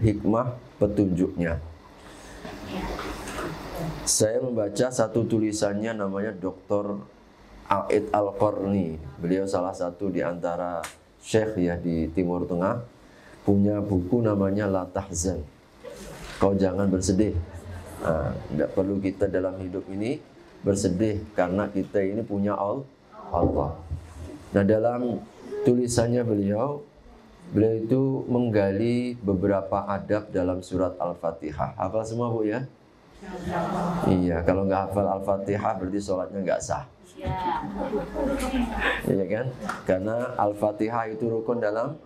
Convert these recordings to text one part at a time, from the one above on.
hikmah petunjuknya. Saya membaca satu tulisannya namanya Dr. A'id Al-Qarni. Beliau salah satu di antara syekh ya di Timur Tengah, punya buku namanya La Tahzan. Kau jangan bersedih. Tidak perlu kita dalam hidup ini bersedih karena kita ini punya Allah. Nah, dalam tulisannya beliau itu menggali beberapa adab dalam surat Al-Fatihah. Hafal semua Bu ya? Iya, kalau nggak hafal Al-Fatihah berarti sholatnya nggak sah. Iya kan? Karena Al-Fatihah itu rukun dalam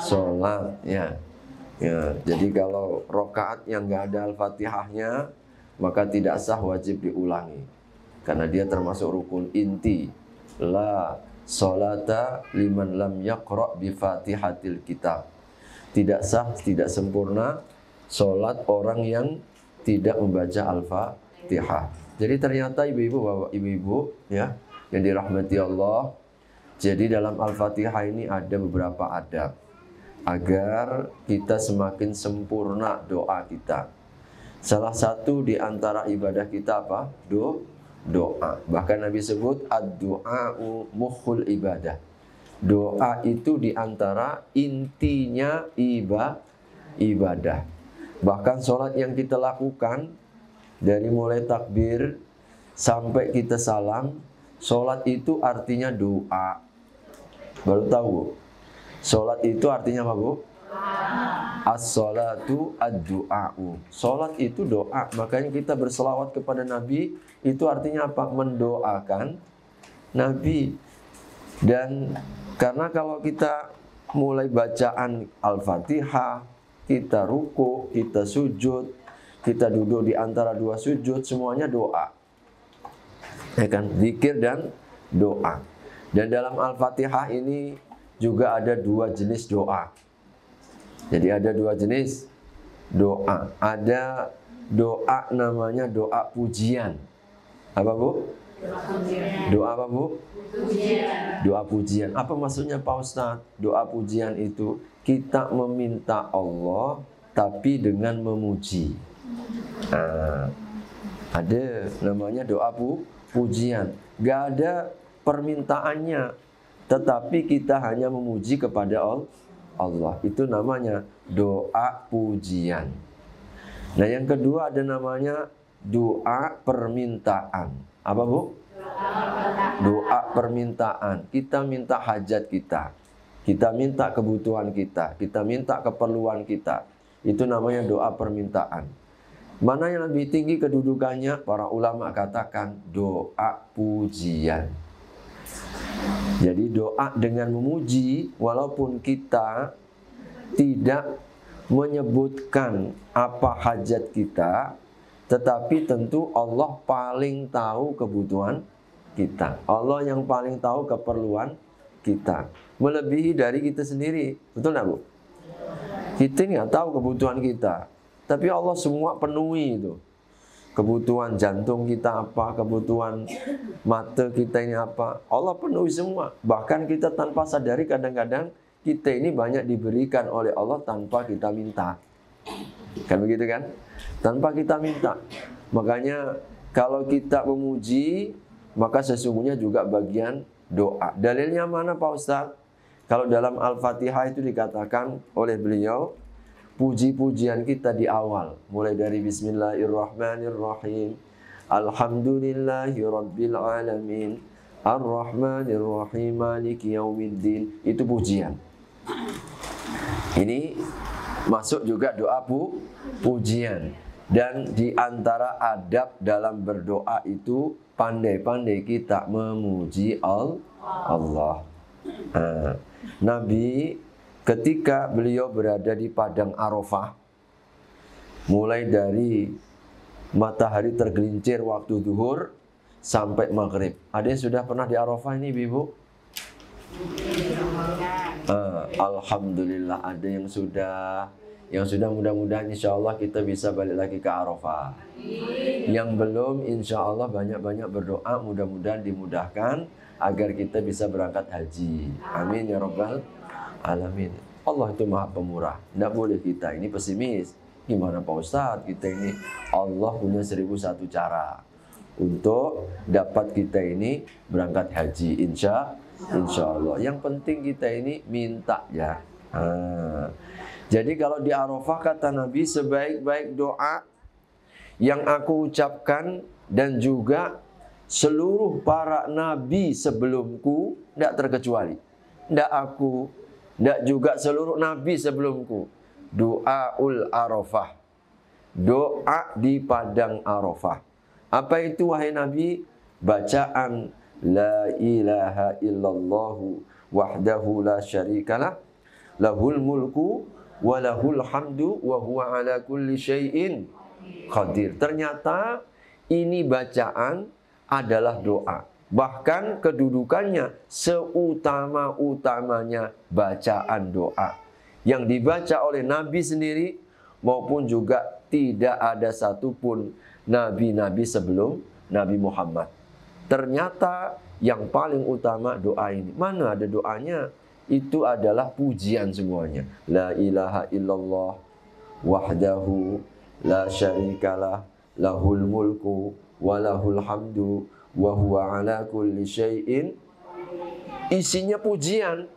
sholat ya. Ya, jadi kalau rokaat yang nggak ada Al-Fatihahnya maka tidak sah, wajib diulangi. Karena dia termasuk rukun inti. La sholata liman lam yaqra' bi Fatihatil Kitab. Tidak sah, tidak sempurna sholat orang yang tidak membaca Al-Fatihah. Jadi ternyata ibu-ibu, bapak ibu-ibu ya yang dirahmati Allah. Jadi dalam Al-Fatihah ini ada beberapa adab agar kita semakin sempurna doa kita. Salah satu di antara ibadah kita apa? Doa. Bahkan Nabi sebut ad-du'a'u mukhul ibadah. Doa itu di antara intinya ibadah. Bahkan sholat yang kita lakukan dari mulai takbir sampai kita salam, sholat itu artinya doa. Baru tahu? Sholat itu artinya apa Bu? As-sholatu ad-du'a'u. Sholat itu doa. Makanya kita berselawat kepada Nabi itu artinya apa? Mendoakan Nabi. Dan karena kalau kita mulai bacaan Al-Fatihah, kita ruku, kita sujud, kita duduk di antara dua sujud, semuanya doa. Ya kan? Zikir dan doa. Dan dalam Al-Fatihah ini juga ada dua jenis doa. Jadi ada dua jenis doa. Ada doa namanya doa pujian. Apa Bu? Doa apa Bu? Pujian. Doa pujian. Apa maksudnya Pak Ustadz? Doa pujian itu kita meminta Allah tapi dengan memuji. Ada namanya doa pujian. Gak ada permintaannya, tetapi kita hanya memuji kepada Allah. Itu namanya doa pujian. Nah, yang kedua ada namanya doa permintaan. Apa Bu? Doa permintaan. Kita minta hajat kita. Kita minta kebutuhan kita. Kita minta keperluan kita. Itu namanya doa permintaan. Mana yang lebih tinggi kedudukannya? Para ulama katakan doa pujian. Jadi doa dengan memuji, walaupun kita tidak menyebutkan apa hajat kita, tetapi tentu Allah paling tahu kebutuhan kita. Allah yang paling tahu keperluan kita, melebihi dari kita sendiri. Betul nggak Bu? Kita nggak tahu kebutuhan kita, tapi Allah semua penuhi itu. Kebutuhan jantung kita apa, kebutuhan mata kita ini apa, Allah penuhi semua. Bahkan kita tanpa sadari kadang-kadang kita ini banyak diberikan oleh Allah tanpa kita minta. Kan begitu kan? Tanpa kita minta. Makanya kalau kita memuji, maka sesungguhnya juga bagian doa. Dalilnya mana Pak Ustadz? Kalau dalam Al-Fatihah itu dikatakan oleh beliau, puji-pujian kita di awal, mulai dari Bismillahirrahmanirrahim, Alhamdulillahirabbil alamin, Ar-Rahmanirrahim, Maliki yaumiddin, itu pujian. Ini masuk juga doa pujian. Dan di antara adab dalam berdoa itu pandai-pandai kita memuji Allah. Nabi ketika beliau berada di padang Arafah, mulai dari matahari tergelincir waktu zuhur sampai maghrib. Ada yang sudah pernah di Arafah ini, Ibu? Alhamdulillah ada yang sudah. Yang sudah mudah-mudahan insya Allah kita bisa balik lagi ke Arafah. Yang belum insya Allah banyak-banyak berdoa, mudah-mudahan dimudahkan agar kita bisa berangkat haji. Amin ya Rabbal alamin. Allah itu maha pemurah. Tidak boleh kita ini pesimis. Gimana Pak Ustadz, kita ini Allah punya 1001 cara untuk dapat kita ini berangkat haji, insya Allah. Yang penting kita ini minta ya. Jadi kalau di Arafah kata Nabi, sebaik-baik doa yang aku ucapkan dan juga seluruh para nabi sebelumku, tidak terkecuali, tidak aku, tidak juga seluruh nabi sebelumku, doaul Arafah, doa di padang Arafah. Apa itu wahai Nabi? Bacaan la ilaha illallah wahdahu la syarikalah, lahul mulku wa lahul hamdu wa huwa ala kulli syai'in qadir. Ternyata ini bacaan adalah doa. Bahkan kedudukannya seutama-utamanya bacaan doa yang dibaca oleh Nabi sendiri maupun juga tidak ada satupun nabi-nabi sebelum Nabi Muhammad. Ternyata yang paling utama doa ini. Mana ada doanya? Itu adalah pujian semuanya. La ilaha illallah wahdahu la syarikalah, lahul mulku wa lahul hamdu wa huwa ala kulli syai'in. Isinya pujian.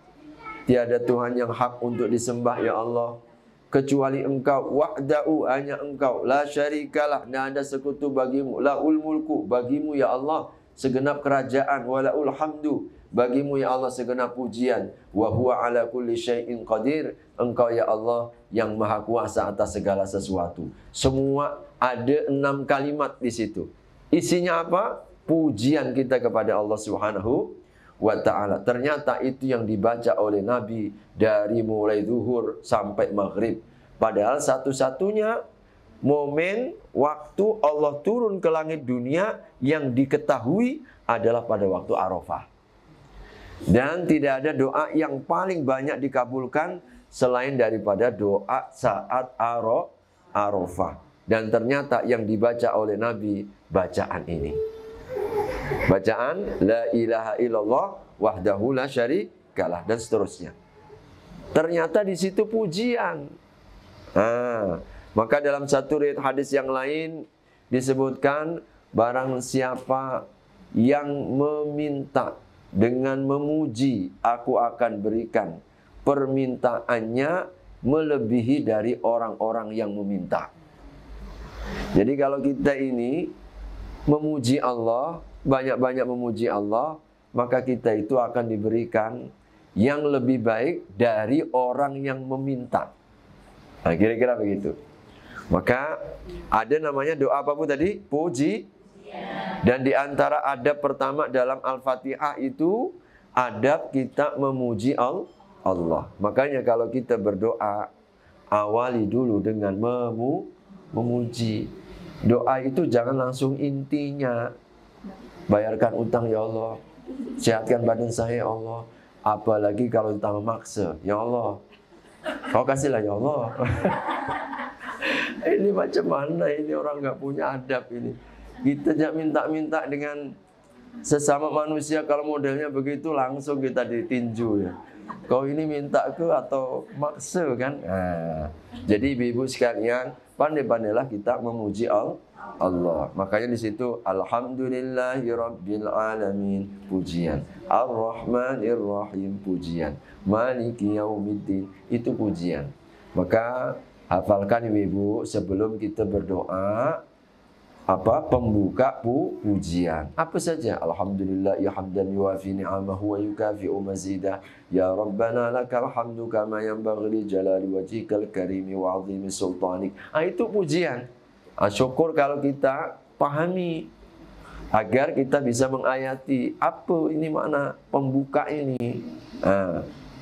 Tiada Tuhan yang hak untuk disembah ya Allah kecuali Engkau, wahdahu hanya Engkau, la syarikalah tidak ada sekutu bagimu, lahul mulku bagimu ya Allah segenap kerajaan, wa lahul hamdu bagimu ya Allah segenap pujian, wa huwa ala kulli syai'in qadir, Engkau ya Allah yang maha kuasa atas segala sesuatu. Semua ada 6 kalimat di situ. Isinya apa? Pujian kita kepada Allah Subhanahu wa ta'ala. Ternyata itu yang dibaca oleh Nabi dari mulai zuhur sampai maghrib. Padahal satu-satunya momen waktu Allah turun ke langit dunia yang diketahui adalah pada waktu Arafah. Dan tidak ada doa yang paling banyak dikabulkan selain daripada doa saat Arafah. Dan ternyata yang dibaca oleh Nabi bacaan ini. Bacaan la ilaha illallah wahdahu la syarikalah dan seterusnya. Ternyata di situ pujian. Maka dalam satu riwayat hadis yang lain disebutkan barang siapa yang meminta dengan memuji, aku akan berikan permintaannya melebihi dari orang-orang yang meminta. Jadi kalau kita ini memuji Allah, banyak-banyak memuji Allah, maka kita itu akan diberikan yang lebih baik dari orang yang meminta. Nah, kira-kira begitu. Maka ada namanya doa apa pun tadi? Puji. Dan di antara adab pertama dalam Al-Fatihah itu adab kita memuji Allah. Makanya kalau kita berdoa, awali dulu dengan memuji. Doa itu jangan langsung intinya. Bayarkan utang ya Allah, sehatkan badan saya ya Allah. Apalagi kalau kita memaksa, ya Allah, kau kasihlah ya Allah. Ini macam mana ini, orang nggak punya adab ini. Kita jangan minta-minta dengan sesama manusia, kalau modelnya begitu langsung kita ditinju ya. Kau ini minta ke atau maksa kan? Jadi ibu-ibu sekalian, pandai-pandailah kita memuji Allah. Makanya di situ alhamdulillahirabbil alamin pujian, arrahmanirrahim pujian, maliki yaumiddin itu pujian. Maka hafalkan ibu-ibu sebelum kita berdoa apa pembuka pujian. Apa saja? Alhamdulillah ya hamdan yuafi ni'amahu wa yukafi'u mazidah. Ya Rabbana lakal hamdu kama yanbaghi li jalali wajhikal karimi wa 'azimi sultanik. Itu pujian. Syukur kalau kita pahami agar kita bisa menghayati apa ini makna pembuka ini.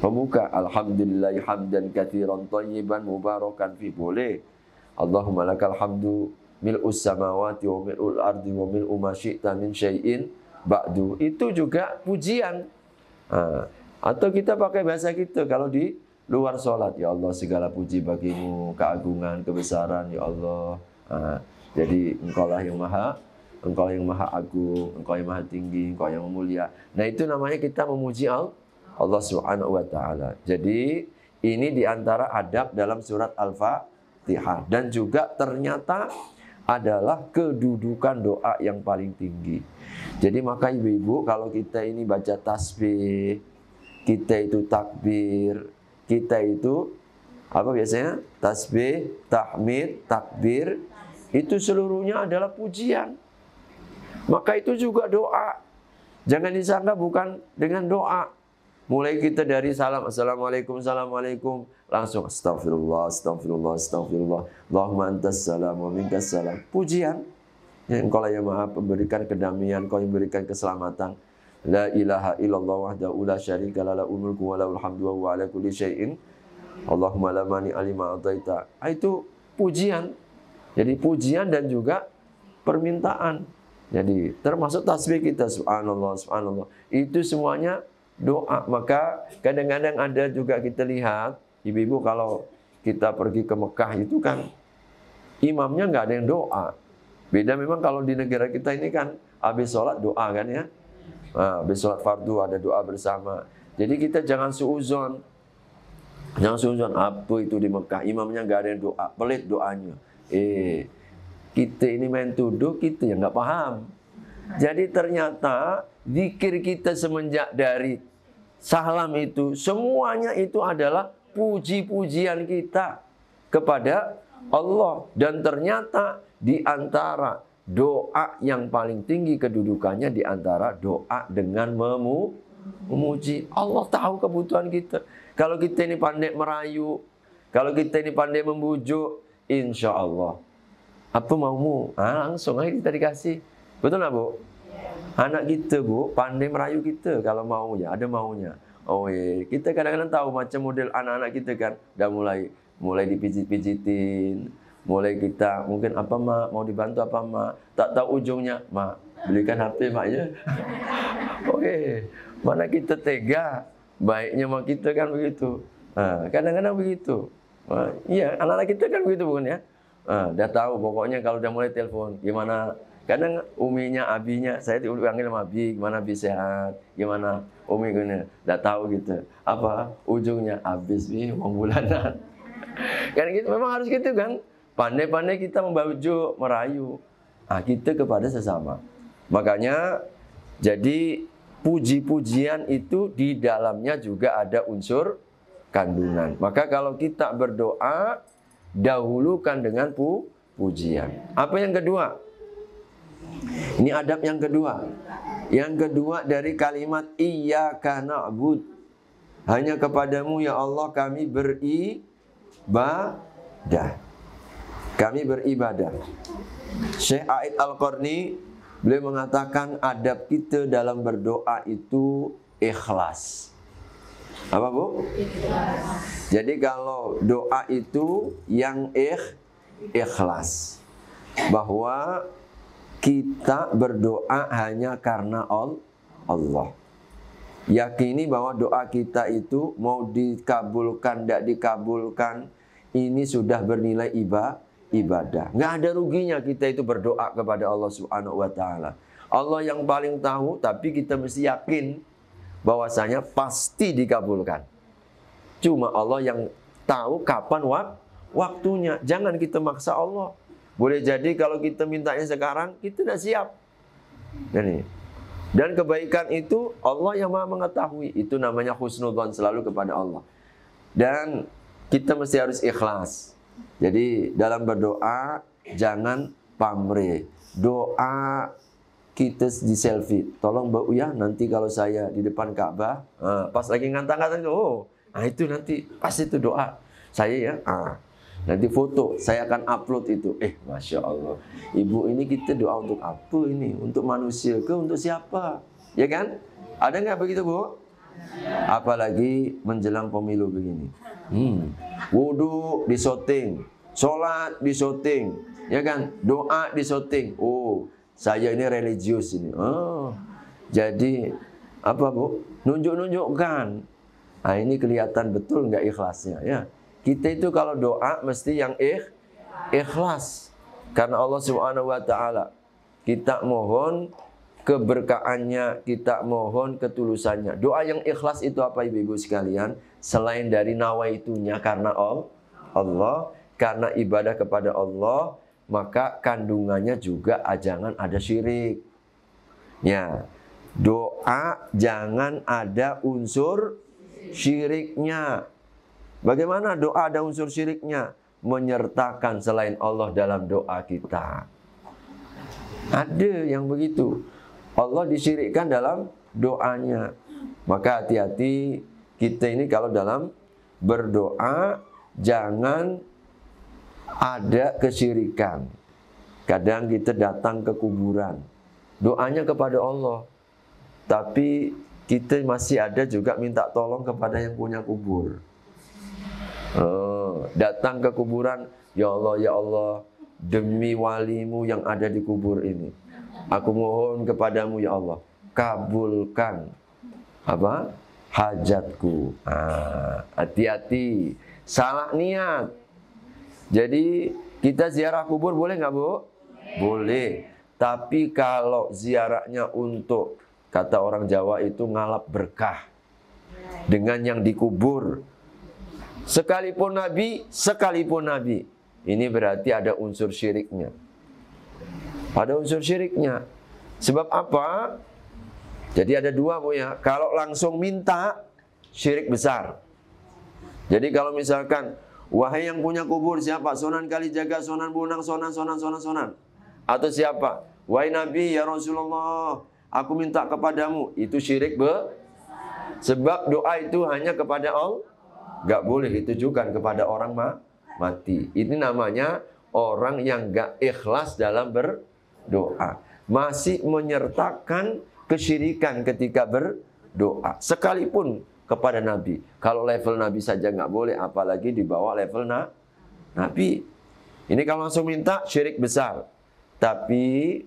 Pembuka alhamdulillah hamdan katsiran thayyiban mubarakan fi, boleh. Allahumma lakal hamdu mil'us samawati wa mil'ul ardi wa mil'u ma syi'ta min syai'in ba'du. Itu juga pujian. Atau kita pakai bahasa kita kalau di luar sholat, ya Allah segala puji bagimu, keagungan, kebesaran ya Allah. Jadi engkaulah yang maha, engkau yang maha agung, engkau yang maha tinggi, engkau yang mulia. Nah itu namanya kita memuji Allah Subhanahu wa ta'ala. Jadi Ini diantara adab dalam surat Al-Fatihah. Dan juga ternyata adalah kedudukan doa yang paling tinggi. Jadi maka ibu-ibu, kalau kita ini baca tasbih, kita itu takbir, kita itu apa biasanya? Tasbih, tahmid, takbir, itu seluruhnya adalah pujian. Maka itu juga doa. Jangan disangka bukan dengan doa. Mulai kita dari salam, assalamualaikum, assalamualaikum, langsung astagfirullah, astagfirullah, astagfirullah, Allahumma antas salam wa minkas salam. Pujian. Yang Engkau yang maha memberikan kedamaian, Engkau yang memberikan keselamatan. La ilaha illallah wahdahu la syarika lah, lahul mulku wa lahul hamdu wa huwa ala kulli syai'in. Allahumma la mani alima ataita. Itu pujian. Jadi pujian dan juga permintaan. Jadi termasuk tasbih kita, subhanallah, subhanallah. Itu semuanya doa. Maka kadang-kadang ada juga kita lihat, ibu-ibu kalau kita pergi ke Mekah itu kan imamnya nggak ada yang doa. Beda memang kalau di negara kita ini kan habis sholat doa kan ya. Nah, habis sholat fardu ada doa bersama. Jadi kita jangan suuzon. Jangan suuzon apa itu di Mekah imamnya nggak ada yang doa, pelit doanya. Kita ini main tuduh, kita yang nggak paham. Jadi ternyata zikir kita semenjak dari salam itu, semuanya itu adalah puji-pujian kita kepada Allah. Dan ternyata di antara doa yang paling tinggi kedudukannya di antara doa dengan memuji. Allah tahu kebutuhan kita. Kalau kita ini pandai merayu, kalau kita ini pandai membujuk, insya Allah apa maumu? Langsung aja kita dikasih. Betul nggak Bu? Anak kita Bu, pandai merayu kita kalau maunya, ada maunya. Oh kita kadang-kadang tahu macam model anak-anak kita kan, udah mulai dipijit-pijitin, mulai kita mungkin apa mak, mau dibantu apa mak, tak tahu ujungnya, mak belikan HP mak ya. Mana kita tega, baiknya mak kita kan begitu. Kadang-kadang begitu. Iya, anak-anak kita kan begitu bukan ya? Dah tahu pokoknya kalau udah mulai telepon gimana, kadang uminya, abinya, saya dipanggil sama abi, gimana abi sehat, gimana umi gini, dah tahu gitu. Apa ujungnya? Habis bi uang bulanan. Kan gitu, memang harus gitu kan. Pandai-pandai kita membujuk, merayu kita kepada sesama. Makanya jadi puji-pujian itu di dalamnya juga ada unsur kandungan. Maka kalau kita berdoa, dahulukan dengan pujian. Apa yang kedua? Ini adab yang kedua. Yang kedua dari kalimat iyyaka na'bud. Hanya kepadamu ya Allah kami beribadah. Kami beribadah. Syekh A'id Al-Qarni beliau mengatakan adab kita dalam berdoa itu ikhlas. Apa Bu? Ikhlas. Jadi kalau doa itu yang ikhlas, bahwa kita berdoa hanya karena Allah. Yakini bahwa doa kita itu mau dikabulkan, tidak dikabulkan, ini sudah bernilai ibadah. Nggak ada ruginya kita itu berdoa kepada Allah Subhanahu wa Ta'ala. Allah yang paling tahu, tapi kita mesti yakin bahwasanya pasti dikabulkan. Cuma Allah yang tahu kapan waktunya. Jangan kita maksa Allah. Boleh jadi kalau kita mintanya sekarang, kita tidak siap. Dan kebaikan itu Allah yang maha mengetahui. Itu namanya husnudzon, selalu kepada Allah. Dan kita mesti harus ikhlas. Jadi dalam berdoa jangan pamrih. Doa kita di selfie. Tolong Mbak Uya nanti kalau saya di depan Ka'bah, pas lagi ngantang-ngantang, itu nanti pas itu doa saya ya. Nanti foto saya akan upload itu. Masya Allah. Ibu ini kita doa untuk apa ini? Untuk manusia ke untuk siapa? Ya kan? Ada nggak begitu Bu? Apalagi menjelang pemilu begini. Wudu disoting, sholat disoting, ya kan? Doa disoting. Saya ini religius ini. Jadi apa Bu? Nunjuk-nunjukkan. Ini kelihatan betul nggak ikhlasnya ya. Kita itu kalau doa mesti yang ikhlas. Karena Allah Subhanahu wa Ta'ala. Kita mohon keberkahannya, kita mohon ketulusannya. Doa yang ikhlas itu apa ibu-ibu sekalian? selain dari nawaitunya karena Allah, karena ibadah kepada Allah, maka kandungannya juga jangan ada syirik. Ya, doa jangan ada unsur syiriknya. Bagaimana doa ada unsur syiriknya? Menyertakan selain Allah dalam doa kita. Ada yang begitu. Allah disyirikkan dalam doanya. Maka hati-hati kita ini kalau dalam berdoa jangan ada kesyirikan. Kadang kita datang ke kuburan, doanya kepada Allah, tapi kita masih ada juga minta tolong kepada yang punya kubur. Datang ke kuburan, ya Allah, demi walimu yang ada di kubur ini, aku mohon kepadamu ya Allah, kabulkan hajatku. Hati-hati, salah niat. Jadi kita ziarah kubur boleh nggak, Bu? Boleh. Tapi kalau ziarahnya untuk, kata orang Jawa itu ngalap berkah dengan yang dikubur, sekalipun Nabi, ini berarti ada unsur syiriknya. Ada unsur syiriknya. Sebab apa? Jadi ada dua, Bu ya. Kalau langsung minta, syirik besar. Jadi kalau misalkan, wahai yang punya kubur siapa? Sunan Kalijaga, Sunan Bonang, Sunan. Atau siapa? Wahai Nabi, ya Rasulullah, aku minta kepadamu. Itu syirik sebab doa itu hanya kepada Allah. Gak boleh ditujukan kepada orang mati. Ini namanya orang yang gak ikhlas dalam berdoa. Masih menyertakan kesyirikan ketika berdoa. Sekalipun kepada Nabi. Kalau level Nabi saja gak boleh, apalagi di bawah level Nabi. Ini kalau langsung minta, syirik besar. Tapi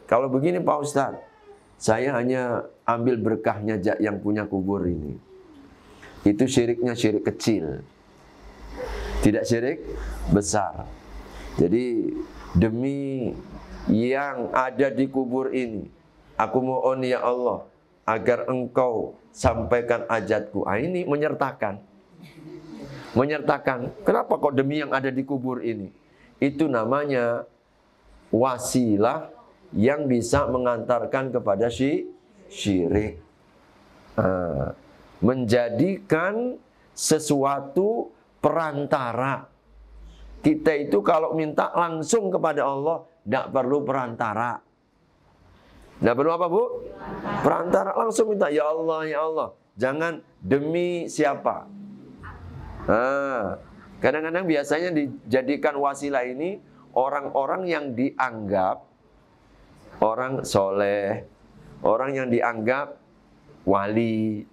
kalau begini Pak Ustadz, saya hanya ambil berkahnya yang punya kubur ini. Itu syiriknya syirik kecil, tidak syirik besar. Jadi demi yang ada di kubur ini, aku mohon ya Allah agar engkau sampaikan hajatku. Ini menyertakan. Kenapa kok demi yang ada di kubur ini? Itu namanya wasilah yang bisa mengantarkan kepada syirik. Menjadikan sesuatu perantara. Kita itu kalau minta langsung kepada Allah, tidak perlu perantara. Tidak perlu apa, Bu? Perantara, langsung minta, ya Allah. Jangan demi siapa. Kadang-kadang biasanya dijadikan wasilah ini orang-orang yang dianggap orang soleh, orang yang dianggap wali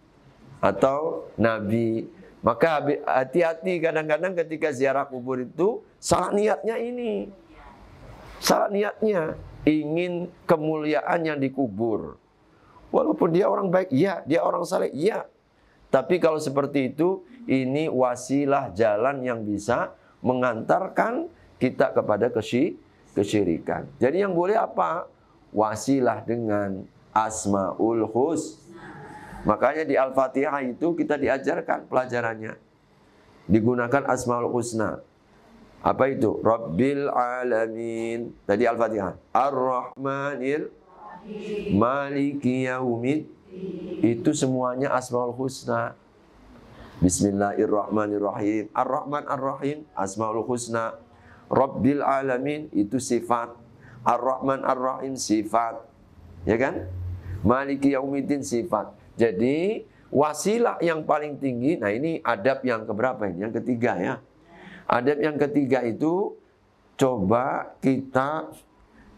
atau nabi. Maka hati-hati kadang-kadang ketika ziarah kubur itu salah niatnya ini. Salah niatnya ingin kemuliaan yang dikubur. Walaupun dia orang baik, ya, dia orang saleh, ya. Tapi kalau seperti itu, ini wasilah jalan yang bisa mengantarkan kita kepada kesyirikan. Jadi yang boleh apa? Wasilah dengan Asmaul Husna. Makanya di Al-Fatihah itu kita diajarkan pelajarannya. Digunakan Asmaul Husna. Apa itu? Rabbil Alamin. Tadi Al-Fatihah. Ar-Rahmanir Maliki Yaumid. Itu semuanya Asmaul Husna. Bismillahirrahmanirrahim. Ar-Rahman Ar-Rahim, Asmaul Husna. Rabbil Alamin, itu sifat. Ar-Rahman Ar-Rahim, sifat. Ya kan? Maliki Yaumiddin, sifat. Jadi wasilah yang paling tinggi. Nah ini adab yang keberapa ini? Yang ketiga ya. Adab yang ketiga itu, coba kita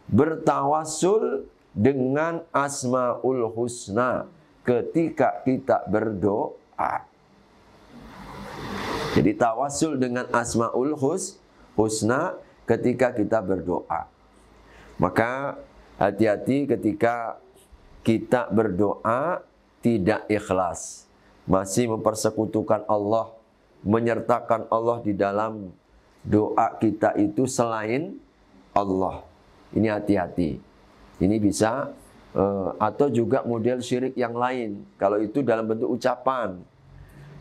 bertawassul dengan Asmaul Husna ketika kita berdoa. Jadi tawassul dengan Asmaul Husna ketika kita berdoa. Maka hati-hati ketika kita berdoa tidak ikhlas, masih mempersekutukan Allah, menyertakan Allah di dalam doa kita itu selain Allah. Ini hati-hati. Ini bisa atau juga model syirik yang lain. Kalau itu dalam bentuk ucapan.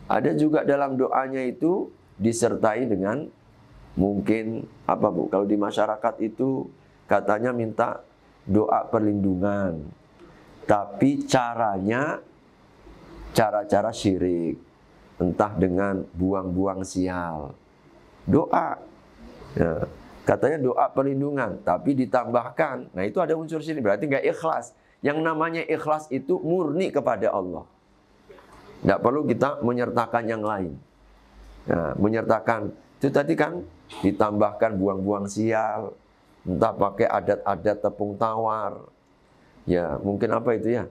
Ada juga dalam doanya itu disertai dengan mungkin apa Bu? Kalau di masyarakat itu katanya minta doa perlindungan. Tapi caranya cara-cara syirik. Entah dengan buang-buang sial. Doa. Ya, katanya doa perlindungan, tapi ditambahkan. Nah, itu ada unsur syirik, berarti nggak ikhlas. Yang namanya ikhlas itu murni kepada Allah. Nggak perlu kita menyertakan yang lain. Nah, menyertakan itu tadi kan ditambahkan buang-buang sial, entah pakai adat-adat tepung tawar. Ya, mungkin apa itu ya?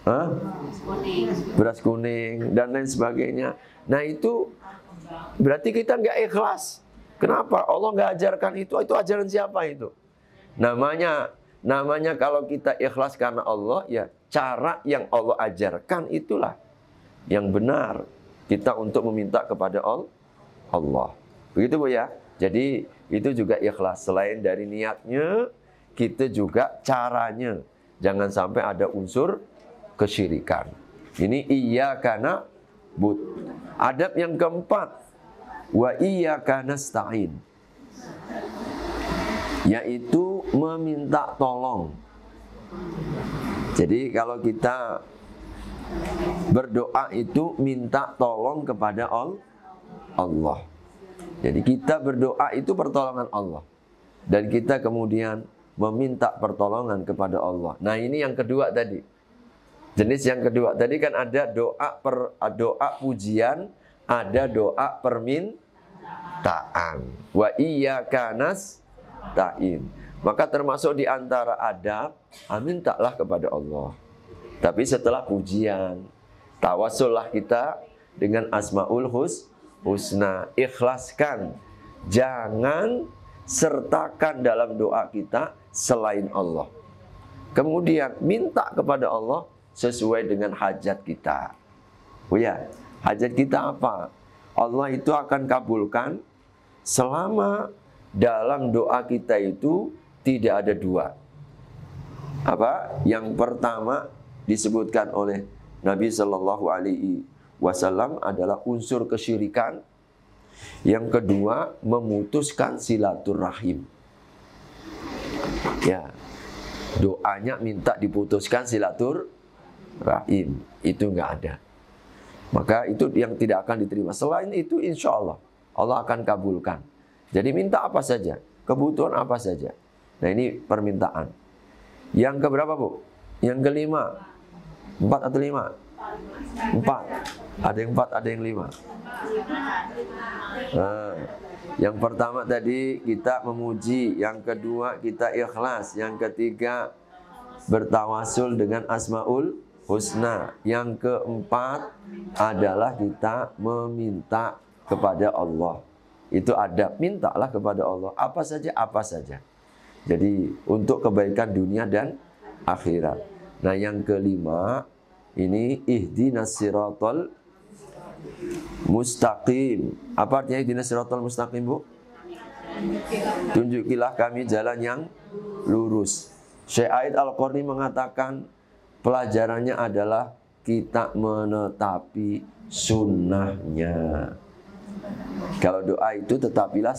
Hah? Beras kuning dan lain sebagainya. Nah, itu berarti kita nggak ikhlas. Kenapa? Allah nggak ajarkan itu. Itu ajaran siapa itu? Namanya kalau kita ikhlas karena Allah, ya cara yang Allah ajarkan itulah yang benar kita untuk meminta kepada Allah. Begitu Bu ya. Jadi itu juga ikhlas. Selain dari niatnya, kita juga caranya. Jangan sampai ada unsur kesyirikan. Ini iyyaka na'bud. Adab yang keempat, wa iyyaka nasta'in. Yaitu meminta tolong. Jadi kalau kita berdoa itu minta tolong kepada Allah. Jadi kita berdoa itu pertolongan Allah. Dan kita kemudian meminta pertolongan kepada Allah. Nah, ini yang kedua tadi. Jenis yang kedua tadi kan ada doa pujian, ada doa permintaan. Wa iyyaka nasta'in. Maka termasuk di antara adab, mintalah kepada Allah. Tapi setelah pujian, tawassullah kita dengan Asmaul Husna. Ikhlaskan. Jangan sertakan dalam doa kita selain Allah. Kemudian minta kepada Allah sesuai dengan hajat kita. Oh ya, hajat kita apa? Allah itu akan kabulkan selama dalam doa kita itu tidak ada dua. Apa? Yang pertama disebutkan oleh Nabi Shallallahu Alaihi Wasallam adalah unsur kesyirikan. Yang kedua, memutuskan silaturahim. Ya, doanya minta diputuskan silaturahim. Itu nggak ada. Maka itu yang tidak akan diterima. Selain itu, insya Allah akan kabulkan. Jadi minta apa saja, kebutuhan apa saja. Nah, ini permintaan. Yang keberapa Bu? Yang kelima. 4 atau 5? 4. Ada yang 4, ada yang 5. Nah, yang pertama tadi kita memuji, yang kedua kita ikhlas, yang ketiga bertawasul dengan Asmaul Husna, yang keempat adalah kita meminta kepada Allah. Itu adab, mintalah kepada Allah apa saja. Jadi untuk kebaikan dunia dan akhirat. Nah, yang kelima ini ihdinas siratal mustaqim. Apa artinya ihdinas siratal mustaqim, Bu? Tunjukilah kami jalan yang lurus. Syekh Aid Al-Qarni mengatakan pelajarannya adalah kita menetapi sunnahnya. Kalau doa itu tetapilah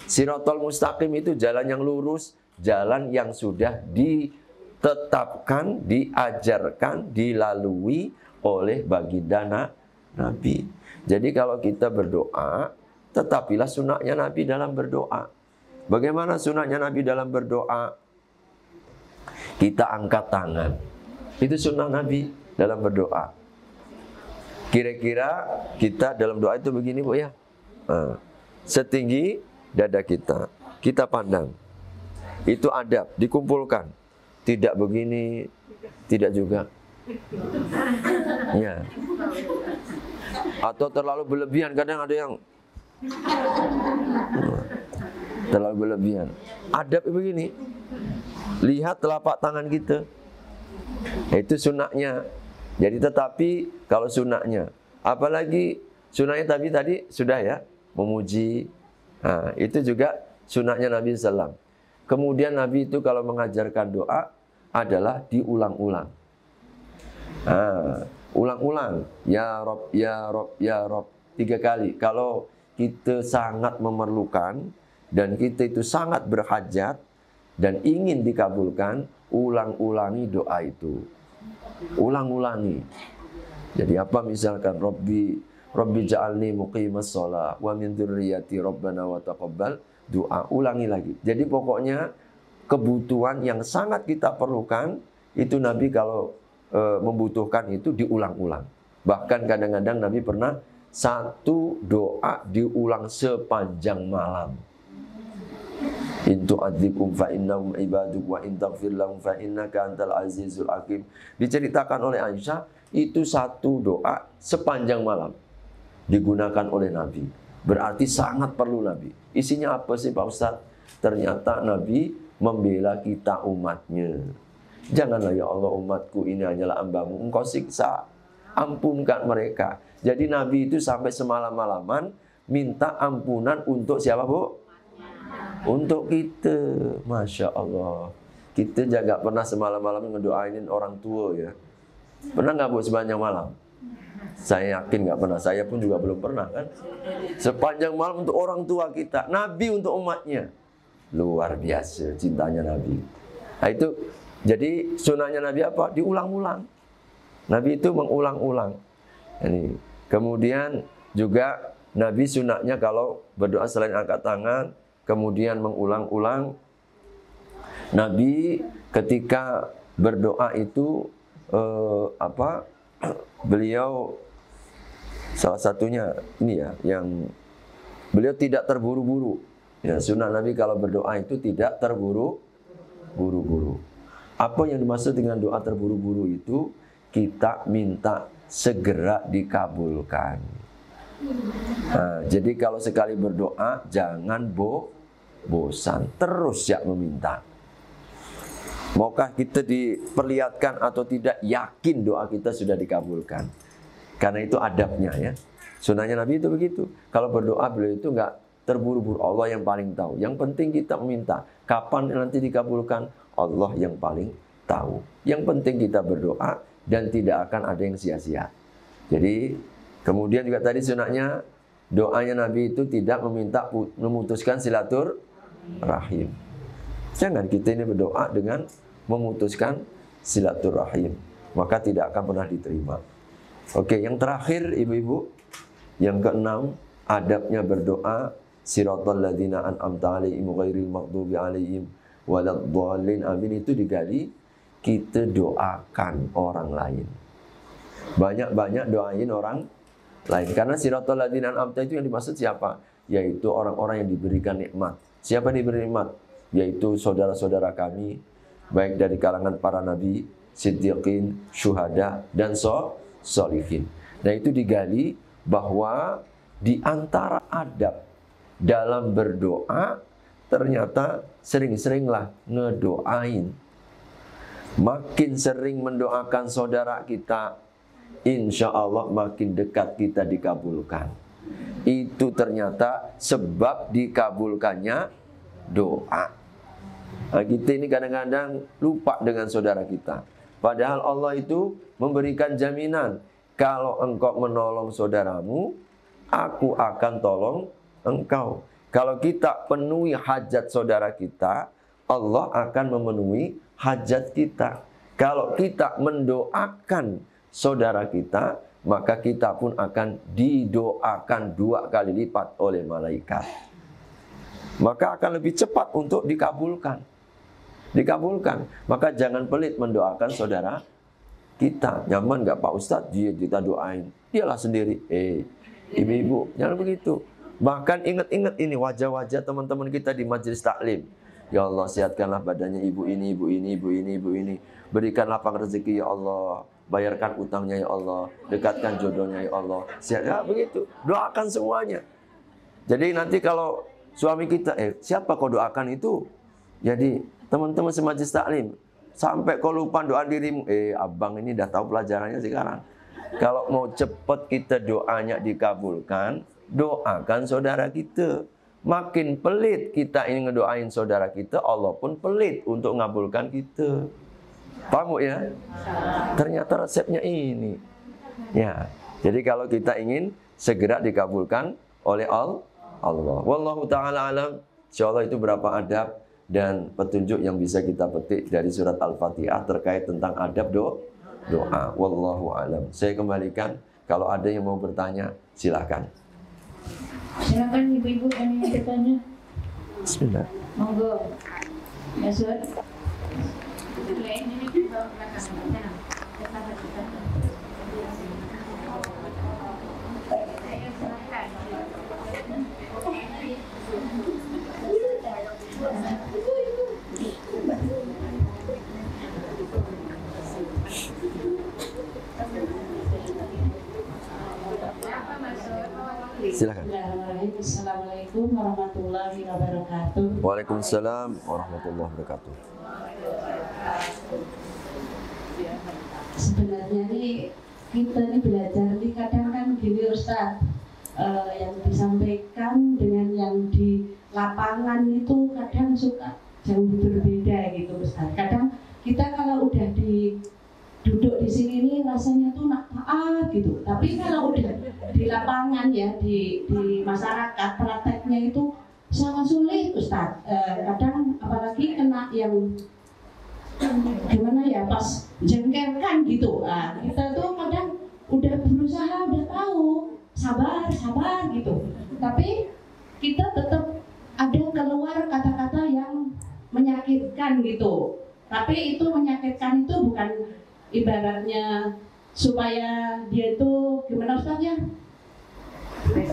siratal mustaqim itu jalan yang lurus, jalan yang sudah ditetapkan, diajarkan, dilalui oleh baginda Nabi. Jadi kalau kita berdoa, tetapilah sunnahnya Nabi dalam berdoa. Bagaimana sunnahnya Nabi dalam berdoa? Kita angkat tangan. Itu sunnah Nabi dalam berdoa. Kira-kira kita dalam doa itu begini Bu ya. Setinggi dada kita. Kita pandang. Itu adab, dikumpulkan. Tidak begini, tidak juga. Ya. Atau terlalu berlebihan, kadang ada yang terlalu berlebihan. Adab begini. Lihat telapak tangan kita. Itu sunnahnya. Jadi tetapi kalau sunnahnya, apalagi sunnahnya tadi sudah ya, memuji. Nah, itu juga sunnahnya Nabi SAW. Kemudian Nabi itu kalau mengajarkan doa adalah diulang-ulang. Nah, Ulang-ulang, ya Rob, ya Rob, ya Rob, 3 kali. Kalau kita sangat memerlukan dan kita itu sangat berhajat dan ingin dikabulkan, ulang-ulangi doa itu. Ulang-ulangi. Jadi apa misalkan Rabbi ja'alni muqimas shalah wa min dzurriyyati rabbana wa taqabbal doa, ulangi lagi. Jadi pokoknya kebutuhan yang sangat kita perlukan itu Nabi kalau membutuhkan itu diulang-ulang. Bahkan kadang-kadang Nabi pernah satu doa diulang sepanjang malam. In tu'adzibhum fa innahum ibaduk wa in taghfir lahum fa innaka antal azizul hakim. Diceritakan oleh Aisyah, itu satu doa sepanjang malam digunakan oleh Nabi. Berarti sangat perlu Nabi. Isinya apa sih Pak Ustadz? Ternyata Nabi membela kita umatnya. Janganlah ya Allah, umatku ini hanyalah hambamu, engkau siksa, ampunkan mereka. Jadi Nabi itu sampai semalam-malaman minta ampunan untuk siapa Bu? Untuk kita. Masya Allah. Kita jaga pernah semalam-malam ngedoainin orang tua ya. Pernah nggak Bu sepanjang malam? Saya yakin nggak pernah. Saya pun juga belum pernah kan. Sepanjang malam untuk orang tua kita. Nabi untuk umatnya. Luar biasa cintanya Nabi. Nah itu, jadi sunahnya Nabi apa? Diulang-ulang. Nabi itu mengulang-ulang. Ini. Kemudian juga Nabi sunahnya kalau berdoa selain angkat tangan, kemudian mengulang-ulang. Nabi ketika berdoa itu beliau salah satunya ini ya, yang beliau tidak terburu-buru. Ya, sunnah Nabi kalau berdoa itu tidak terburu-buru. Apa yang dimaksud dengan doa terburu-buru itu? Kita minta segera dikabulkan. Nah, jadi kalau sekali berdoa jangan bosan, terus ya meminta. Maukah kita diperlihatkan atau tidak yakin doa kita sudah dikabulkan? Karena itu adabnya ya. Sunnahnya Nabi itu begitu. Kalau berdoa beliau itu enggak terburu-buru. Allah yang paling tahu. Yang penting kita meminta. Kapan nanti dikabulkan? Allah yang paling tahu. Yang penting kita berdoa dan tidak akan ada yang sia-sia. Jadi kemudian juga tadi sunnahnya doanya Nabi itu tidak memutuskan silaturahim. Jangan kita ini berdoa dengan memutuskan silaturahim, maka tidak akan pernah diterima. Oke, yang terakhir ibu-ibu, yang keenam, adabnya berdoa siratal ladzina an'amta 'alaihim ghairil maghdubi 'alaihim waladdallin. Amin itu digali, kita doakan orang lain. Banyak-banyak doain orang lain. Karena siratal ladzina an'amta itu yang dimaksud siapa? Yaitu orang-orang yang diberikan nikmat. Siapa yang diberi nikmat? Yaitu saudara-saudara kami, baik dari kalangan para nabi, siddiqin, syuhada, dan sholihin. Nah itu digali bahwa di antara adab dalam berdoa, ternyata sering-seringlah ngedoain. Makin sering mendoakan saudara kita, insya Allah makin dekat kita dikabulkan. Itu ternyata sebab dikabulkannya doa. Nah, kita ini kadang-kadang lupa dengan saudara kita. Padahal Allah itu memberikan jaminan, kalau engkau menolong saudaramu, aku akan tolong engkau. Kalau kita penuhi hajat saudara kita, Allah akan memenuhi hajat kita. Kalau kita mendoakan saudara kita, maka kita pun akan didoakan 2 kali lipat oleh malaikat. Maka akan lebih cepat untuk dikabulkan. Maka jangan pelit mendoakan saudara kita. Nyaman gak Pak Ustadz? Dia kita doain. Dialah sendiri. Ibu-ibu, jangan begitu. Bahkan ingat-ingat ini wajah-wajah teman-teman kita di majelis taklim. Ya Allah, sehatkanlah badannya ibu ini. Berikan lapang rezeki ya Allah. Bayarkan utangnya ya Allah. Dekatkan jodohnya ya Allah. Sehat, begitu. Doakan semuanya. Jadi nanti kalau suami kita, siapa kau doakan itu? Jadi teman-teman semajlis taklim, sampai kau lupa doa dirimu. Abang ini dah tahu pelajarannya sekarang. Kalau mau cepat kita doanya dikabulkan, doakan saudara kita. Makin pelit kita ini ngedoain saudara kita, Allah pun pelit untuk ngabulkan kita. Paham ya? Ternyata resepnya ini. Ya, jadi kalau kita ingin segera dikabulkan oleh Allah. Wallahu ta'ala alam. Insyaallah itu berapa adab dan petunjuk yang bisa kita petik dari surat Al-Fatihah terkait tentang adab doa. Wallahu alam. Saya kembalikan, kalau ada yang mau bertanya, silakan. Silakan ibu-ibu yang ingin bertanya. Bismillah. Monggo. Ya, Sur. Silakan. Assalamualaikum warahmatullahi wabarakatuh. Waalaikumsalam warahmatullahi wabarakatuh. Sebenarnya nih kita nih belajar nih kadang kan gini Ustaz, yang disampaikan dengan yang di lapangan itu kadang suka jauh berbeda gitu Ustaz. Kadang kita kalau udah duduk di sini nih rasanya tuh nak taat gitu. Tapi kalau udah di lapangan ya di masyarakat prakteknya itu sangat sulit Ustaz. Kadang apalagi kena yang gimana ya pas jengkelkan gitu. Nah, kita tuh kadang udah berusaha udah tahu sabar gitu. Tapi kita tetap ada keluar kata-kata yang menyakitkan gitu. Tapi itu menyakitkan itu bukan ibaratnya supaya dia itu gimana Ustaz ya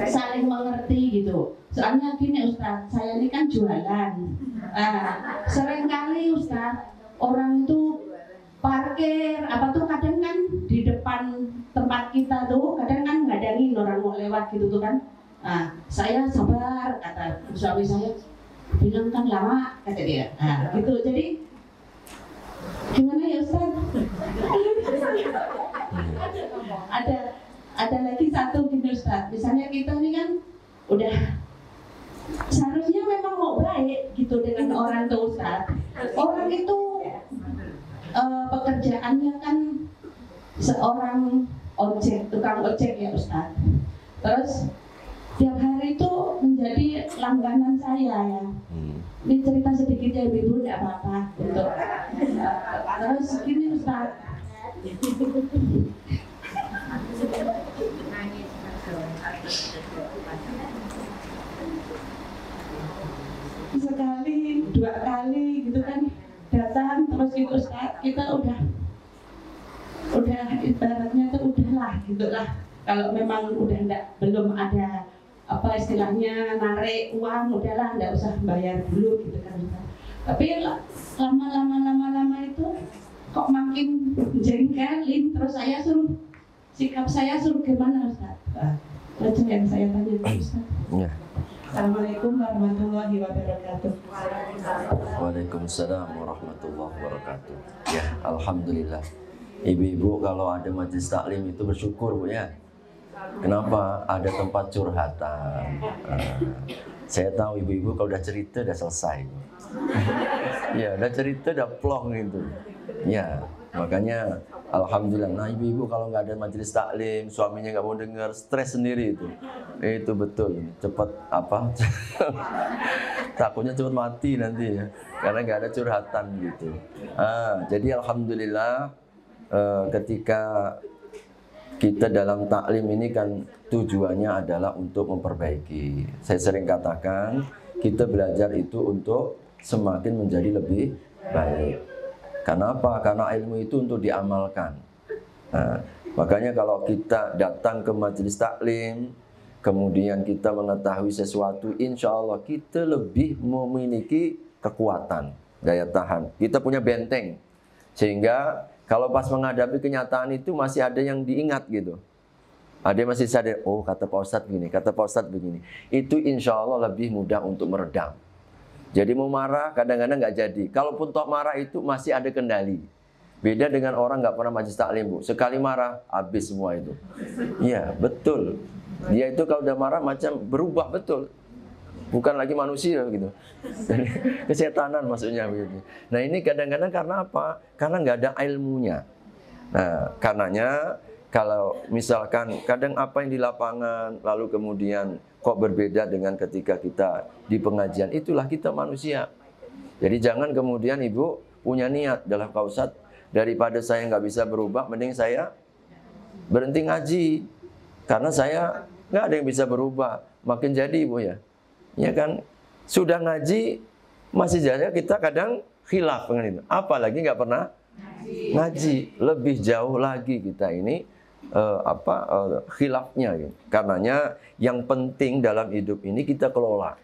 saling mengerti gitu. Soalnya gini Ustaz, saya ini kan jualan. Seringkali Ustaz orang itu parkir apa tuh kadang kan di depan tempat kita tuh kadang kan ngadangin orang mau lewat gitu tuh kan. Saya sabar kata suami saya, bilang kan lama kata dia. Gitu jadi gimana ya Ustaz? ada lagi satu gini Ustaz. Misalnya kita ini kan udah seharusnya memang mau baik gitu dengan orang tuh Ustaz. Orang itu pekerjaannya kan seorang ojek, tukang ojek ya Ustaz. Terus tiap hari itu menjadi langganan saya ya. Ini cerita sedikit ya Ibu, tidak apa-apa untuk terus gini Ustaz. Sekali, dua kali gitu kan datang terus gitu Ustaz, kita udah ibaratnya tuh udahlah gitulah. Kalau memang udah belum ada apa istilahnya narik uang, udahlah nggak usah bayar dulu gitu kan Ustaz. Tapi lama itu kok makin jengkelin, terus sikap saya suruh gimana Ustaz? Itu yang saya tanya Ustaz. Ya. Assalamualaikum warahmatullahi wabarakatuh. Waalaikumsalam warahmatullahi wabarakatuh. Ya, alhamdulillah. Ibu-ibu kalau ada majelis taklim itu bersyukur Bu ya. Kenapa? Ada tempat curhatan. Saya tahu ibu-ibu kalau udah cerita udah selesai. Ya, udah cerita udah plong gitu. Ya, makanya alhamdulillah. Nah, ibu-ibu kalau nggak ada majelis taklim, suaminya nggak mau dengar, stres sendiri itu. Itu betul. Cepat apa? Takutnya cepat mati nanti ya, karena nggak ada curhatan gitu. Jadi alhamdulillah ketika kita dalam taklim ini kan tujuannya adalah untuk memperbaiki. Saya sering katakan kita belajar itu untuk semakin menjadi lebih baik. Kenapa? Karena ilmu itu untuk diamalkan. Makanya kalau kita datang ke majelis taklim, kemudian kita mengetahui sesuatu, insya Allah kita lebih memiliki kekuatan, daya tahan. Kita punya benteng. Sehingga kalau pas menghadapi kenyataan itu masih ada yang diingat gitu. Ada yang masih sadar, oh kata Pak Ustadz begini, kata Pak Ustadz begini. Itu insya Allah lebih mudah untuk meredam. Jadi mau marah kadang-kadang nggak jadi. Kalaupun toh marah itu masih ada kendali. Beda dengan orang nggak pernah majelis taklim Bu. Sekali marah habis semua itu. Iya betul. Dia itu kalau udah marah macam berubah betul. Bukan lagi manusia gitu. Kesetanan maksudnya begitu. Nah ini kadang-kadang karena apa? Karena nggak ada ilmunya. Nah karenanya kalau misalkan kadang apa yang di lapangan lalu kemudian kok berbeda dengan ketika kita di pengajian, itulah kita manusia. Jadi jangan kemudian ibu punya niat dalam Ustaz, daripada saya nggak bisa berubah, mending saya berhenti ngaji karena saya nggak ada yang bisa berubah. Makin jadi ibu ya, ya kan, sudah ngaji masih jadi kita kadang khilaf dengan itu, apalagi nggak pernah ngaji, lebih jauh lagi kita ini khilafnya gitu. Karenanya yang penting dalam hidup ini kita kelola.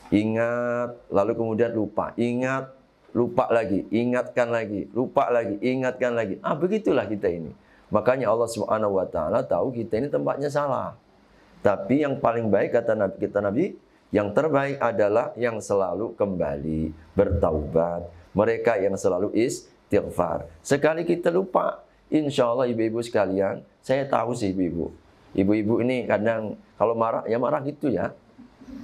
Ingat, lalu kemudian lupa. Ingat, lupa lagi. Ingatkan lagi. Lupa lagi. Ingatkan lagi. Begitulah kita ini. Makanya Allah Subhanahu wa Ta'ala tahu kita ini tempatnya salah. Tapi yang paling baik kata Nabi, yang terbaik adalah yang selalu kembali bertaubat. Mereka yang selalu istighfar. Sekali kita lupa, insya Allah ibu-ibu sekalian, saya tahu sih ibu-ibu. Ibu-ibu ini kadang kalau marah, ya marah gitu ya.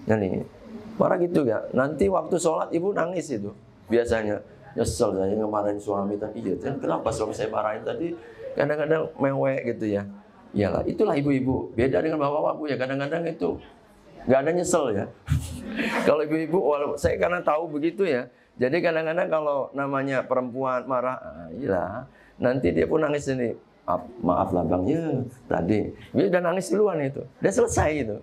Nih, marah gitu ya. Nanti waktu sholat ibu nangis itu. Biasanya, nyesel saya ngomarahin suami tadi. Iya, kenapa suami saya marahin tadi? Kadang-kadang mewek gitu ya. Iyalah, itulah ibu-ibu. Beda dengan bapak-bapak ya. Kadang-kadang itu nggak ada nyesel ya. Kalau ibu-ibu, saya karena tahu begitu ya. Jadi kadang-kadang kalau namanya perempuan marah, iyalah. Nanti dia pun nangis ini. Maaf lah bang, ya tadi. Dia udah nangis duluan itu. Udah selesai itu.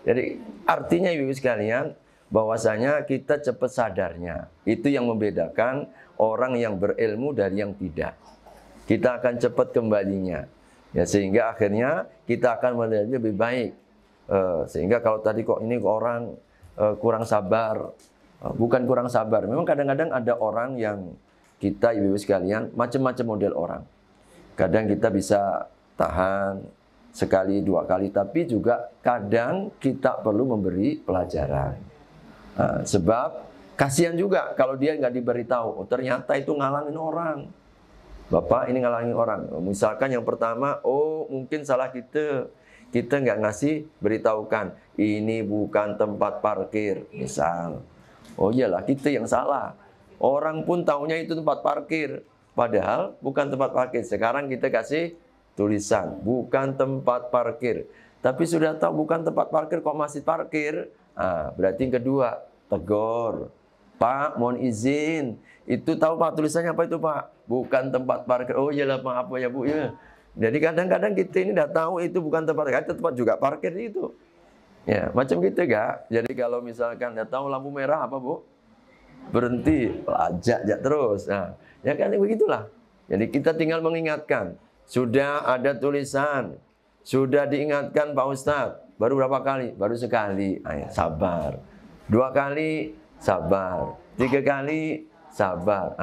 Jadi artinya ibu sekalian, bahwasanya kita cepat sadarnya. Itu yang membedakan orang yang berilmu dari yang tidak. Kita akan cepat kembalinya. Ya, sehingga akhirnya kita akan menjadi lebih baik. Sehingga kalau tadi kok ini orang kurang sabar. Bukan kurang sabar. Memang kadang-kadang ada orang yang kita ibu sekalian, macam-macam model orang. Kadang kita bisa tahan sekali, dua kali. Tapi juga kadang kita perlu memberi pelajaran. Sebab kasihan juga kalau dia nggak diberitahu. Ternyata itu ngalangin orang. Bapak ini ngalangin orang. Misalkan yang pertama, mungkin salah kita. Kita nggak ngasih beritahukan. Ini bukan tempat parkir. Misal. Iyalah kita yang salah. Orang pun taunya itu tempat parkir. Padahal bukan tempat parkir. Sekarang kita kasih tulisan. Bukan tempat parkir. Tapi sudah tahu bukan tempat parkir kok masih parkir. Berarti yang kedua, tegur. Pak, mohon izin. Itu tahu Pak tulisannya apa itu Pak? Bukan tempat parkir. Iyalah maaf ya Bu ya. Jadi kadang-kadang kita ini udah tahu itu bukan tempat parkir. Tempat juga parkir itu. Ya, macam gitu enggak? Jadi kalau misalkan udah tahu lampu merah apa Bu? Berhenti, ajak terus. Ya kan begitulah. Jadi kita tinggal mengingatkan. Sudah ada tulisan. Sudah diingatkan Pak Ustadz. Baru berapa kali? Baru sekali. Sabar. 2 kali, sabar. 3 kali, sabar.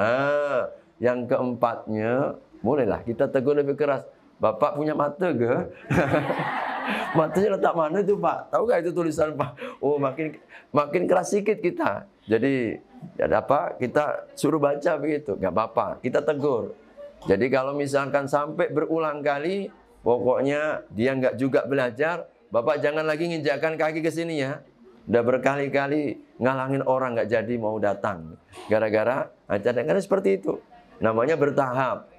Yang keempatnya, mulailah kita tegur lebih keras. Bapak punya mata ke? Matanya letak mana itu Pak? Tahu gak itu tulisan Pak? Makin keras sedikit kita. Jadi kita suruh baca begitu. Gak apa-apa, kita tegur. Jadi kalau misalkan sampai berulang kali, pokoknya dia nggak juga belajar, Bapak jangan lagi nginjakkan kaki ke sini ya. Udah berkali-kali ngalangin orang nggak jadi mau datang. Gara-gara kadang-kadang seperti itu. Namanya bertahap.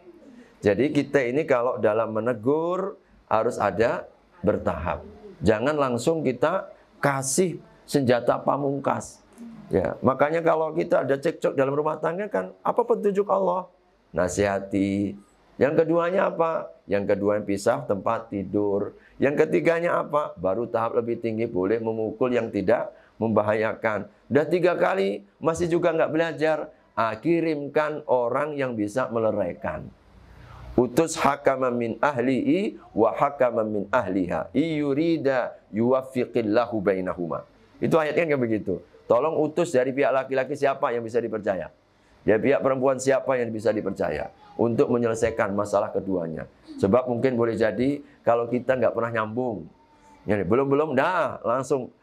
Jadi kita ini kalau dalam menegur harus ada bertahap. Jangan langsung kita kasih senjata pamungkas. Ya, makanya kalau kita ada cekcok dalam rumah tangga kan apa petunjuk Allah? Nasihati. Yang keduanya apa? Yang kedua pisah tempat tidur. Yang ketiganya apa? Baru tahap lebih tinggi boleh memukul yang tidak membahayakan. Udah 3 kali masih juga nggak belajar. Kirimkan orang yang bisa meleraikan. Utus hakaman min ahlihi wa hakaman min ahliha. Iyurida yuwaffiqillahu bainahuma. Itu ayatnya kayak begitu. Tolong utus dari pihak laki-laki siapa yang bisa dipercaya. Ya pihak perempuan siapa yang bisa dipercaya untuk menyelesaikan masalah keduanya. Sebab mungkin boleh jadi kalau kita nggak pernah nyambung, ya, belum dah langsung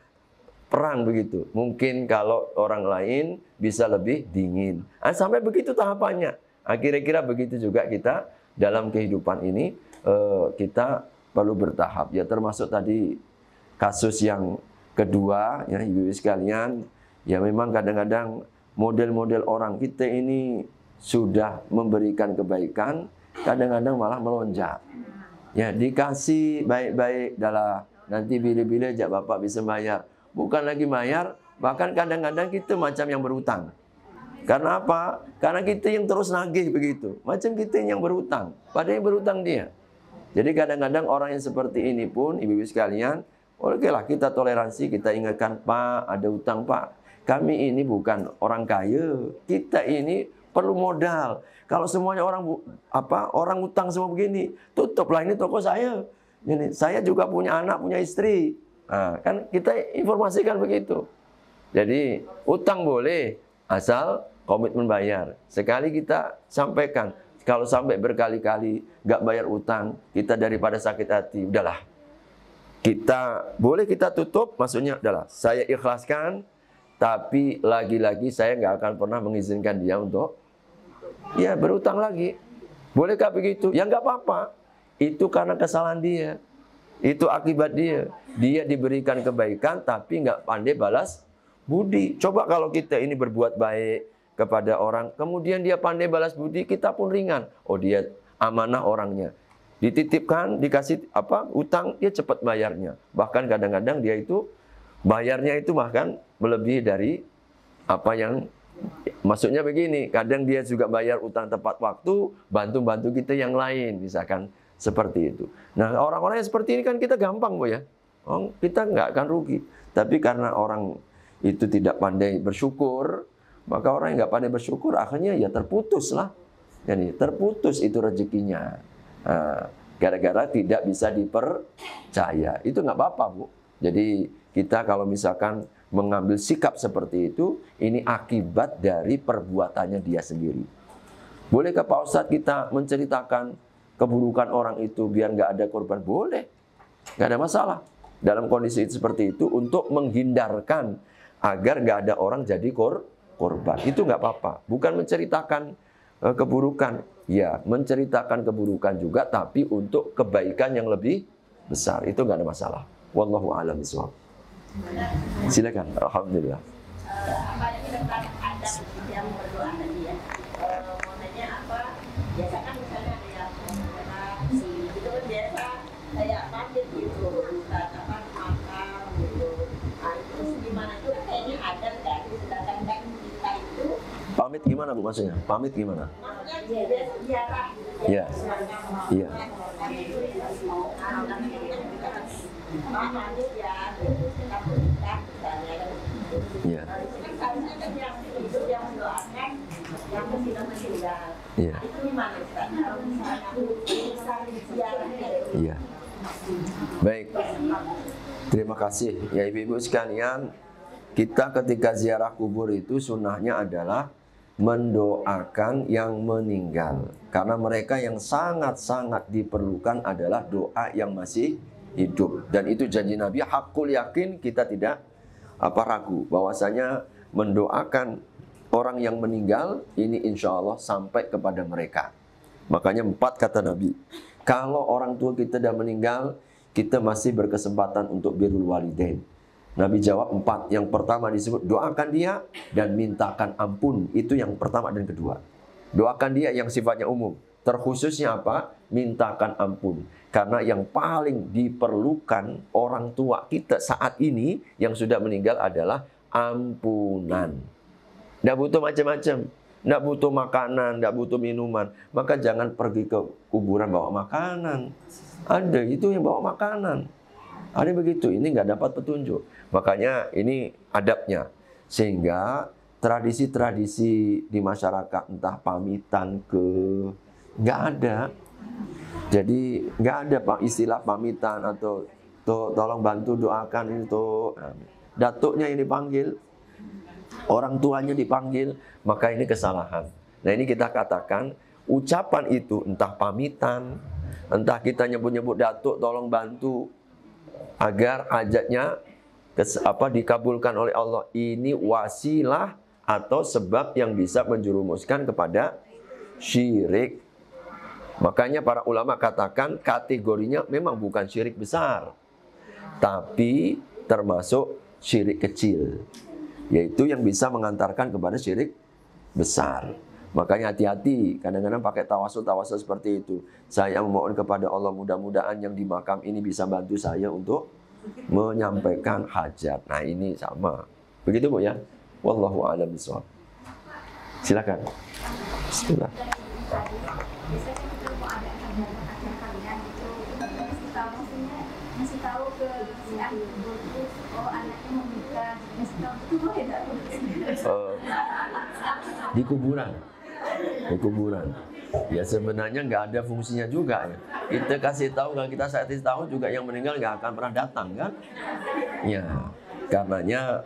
perang begitu. Mungkin kalau orang lain bisa lebih dingin. Sampai begitu tahapannya. Kira-kira begitu juga kita dalam kehidupan ini kita perlu bertahap. Ya termasuk tadi kasus yang kedua, ya ibu-ibu sekalian, ya memang kadang-kadang model-model orang kita ini sudah memberikan kebaikan, kadang-kadang malah melonjak. Ya, dikasih baik-baik adalah nanti bila-bila aja bapak bisa bayar. Bukan lagi bayar, bahkan kadang-kadang kita macam yang berhutang. Karena apa? Karena kita yang terus nagih begitu. Macam kita yang berhutang, padahal yang berhutang dia. Jadi kadang-kadang orang yang seperti ini pun, ibu-ibu sekalian, okelah kita toleransi, kita ingatkan, Pak, ada hutang Pak. Kami ini bukan orang kaya, kita ini perlu modal. Kalau semuanya orang hutang semua begini, tutuplah ini toko saya. Ini saya juga punya anak, punya istri. Nah, kan kita informasikan begitu. Jadi utang boleh asal komitmen bayar. Sekali kita sampaikan, kalau sampai berkali-kali gak bayar utang, kita daripada sakit hati, udahlah. Boleh kita tutup, maksudnya udahlah, saya ikhlaskan, tapi lagi-lagi saya nggak akan pernah mengizinkan dia untuk berutang lagi. Bolehkah begitu? Ya nggak apa-apa. Itu karena kesalahan dia. Itu akibat dia. Dia diberikan kebaikan tapi nggak pandai balas budi. Coba kalau kita ini berbuat baik kepada orang, kemudian dia pandai balas budi, kita pun ringan. Oh, dia amanah orangnya. Dititipkan, dikasih utang, dia cepat bayarnya. Bahkan kadang-kadang dia itu bayarnya itu bahkan melebihi dari apa yang maksudnya begini. Kadang dia juga bayar utang tepat waktu, bantu-bantu kita yang lain, misalkan seperti itu. Nah, orang-orang yang seperti ini kan kita gampang, Bu ya. Oh, kita nggak akan rugi. Tapi karena orang itu tidak pandai bersyukur, maka orang yang nggak pandai bersyukur akhirnya ya terputus lah. Jadi terputus itu rezekinya. Gara-gara tidak bisa dipercaya. Itu nggak apa-apa, Bu. Jadi kita kalau misalkan mengambil sikap seperti itu, ini akibat dari perbuatannya dia sendiri. Bolehkah Pak Ustadz kita menceritakan keburukan orang itu biar nggak ada korban? Boleh, nggak ada masalah. Dalam kondisi itu seperti itu untuk menghindarkan agar nggak ada orang jadi korban. Itu nggak apa-apa. Bukan menceritakan keburukan, ya menceritakan keburukan juga, tapi untuk kebaikan yang lebih besar. Itu nggak ada masalah. Wallahu a'lam bishawab. Silakan. Alhamdulillah. Apa yang tentang adab yang berdoa tadi ya? Mau nanya apa? Biasa kan misalnya ada yang itu kan biasa kayak pamit gitu, bukan makam gitu. Nah, terus gimana itu kayaknya ada kan? Sedangkan kan kita itu pamit gimana Bu maksudnya? Pamit gimana? maksudnya biasa ziarah. Iya. Iya. Iya. Iya. Iya. Baik. Terima kasih ya ibu-ibu sekalian. Kita ketika ziarah kubur itu sunnahnya adalah mendoakan yang meninggal. Karena mereka yang sangat-sangat diperlukan adalah doa yang masih hidup. Dan itu janji Nabi, hakul yakin, kita tidak ragu bahwasanya mendoakan orang yang meninggal ini insya Allah sampai kepada mereka. Makanya 4 kata Nabi, kalau orang tua kita sudah meninggal, kita masih berkesempatan untuk birrul walidain. Nabi jawab 4. Yang pertama disebut doakan dia dan mintakan ampun. Itu yang pertama dan kedua. Doakan dia yang sifatnya umum. Terkhususnya apa? Mintakan ampun. Karena yang paling diperlukan orang tua kita saat ini yang sudah meninggal adalah ampunan. Tidak butuh macam-macam. Tidak butuh makanan, tidak butuh minuman. Maka jangan pergi ke kuburan bawa makanan. Ada itu yang bawa makanan. Ada begitu, ini nggak dapat petunjuk. Makanya ini adabnya. Sehingga tradisi-tradisi di masyarakat entah pamitan nggak ada. Jadi nggak ada istilah pamitan atau tolong bantu doakan itu. Datuknya yang dipanggil, orang tuanya dipanggil, maka ini kesalahan. Nah ini kita katakan ucapan itu entah pamitan, entah kita nyebut-nyebut datuk tolong bantu agar hajatnya dikabulkan oleh Allah, ini wasilah atau sebab yang bisa menjerumuskan kepada syirik. Makanya para ulama katakan kategorinya memang bukan syirik besar, tapi termasuk syirik kecil, yaitu yang bisa mengantarkan kepada syirik besar. Makanya hati-hati, kadang-kadang pakai tawasul seperti itu. Saya memohon kepada Allah, mudah-mudahan yang di makam ini bisa bantu saya untuk menyampaikan hajat. Nah ini sama. Begitu Bu ya. Wallahu a'lam bishawab. Silakan. Bismillah. Biasanya kita mau ada acara kalian itu ngasih tahu ke si anak itu, oh anaknya mau nikah, ngasih tahu itu boleh tak? Di kuburan. Ya sebenarnya nggak ada fungsinya juga ya. Kita kasih tahu, kalau kita kasih tahu juga yang meninggal nggak akan pernah datang kan? Ya, karenanya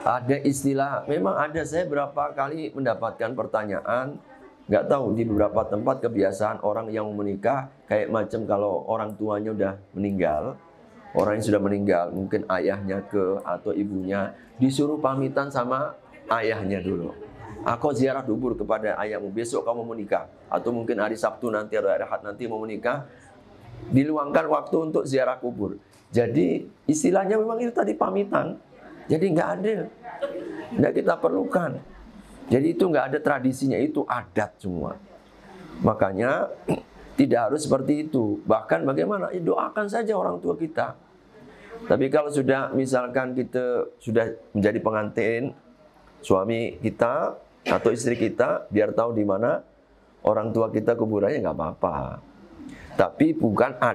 ada istilah. Memang ada, saya berapa kali mendapatkan pertanyaan. Nggak tahu di beberapa tempat kebiasaan orang yang menikah kayak macam kalau orang tuanya udah meninggal, orang yang sudah meninggal, mungkin ayahnya atau ibunya disuruh pamitan sama ayahnya dulu. Aku ziarah dubur kepada ayahmu, besok kamu mau menikah. Atau mungkin hari Sabtu nanti atau hari Ahad nanti mau menikah. Diluangkan waktu untuk ziarah kubur. Jadi istilahnya memang itu tadi pamitan. Jadi nggak ada. Nggak kita perlukan. Jadi itu nggak ada tradisinya, itu adat semua. Makanya tidak harus seperti itu. Bahkan bagaimana? Ya, doakan saja orang tua kita. Tapi kalau sudah misalkan kita sudah menjadi pengantin, suami kita atau istri kita, biar tahu di mana orang tua kita kuburannya nggak apa-apa. Tapi bukan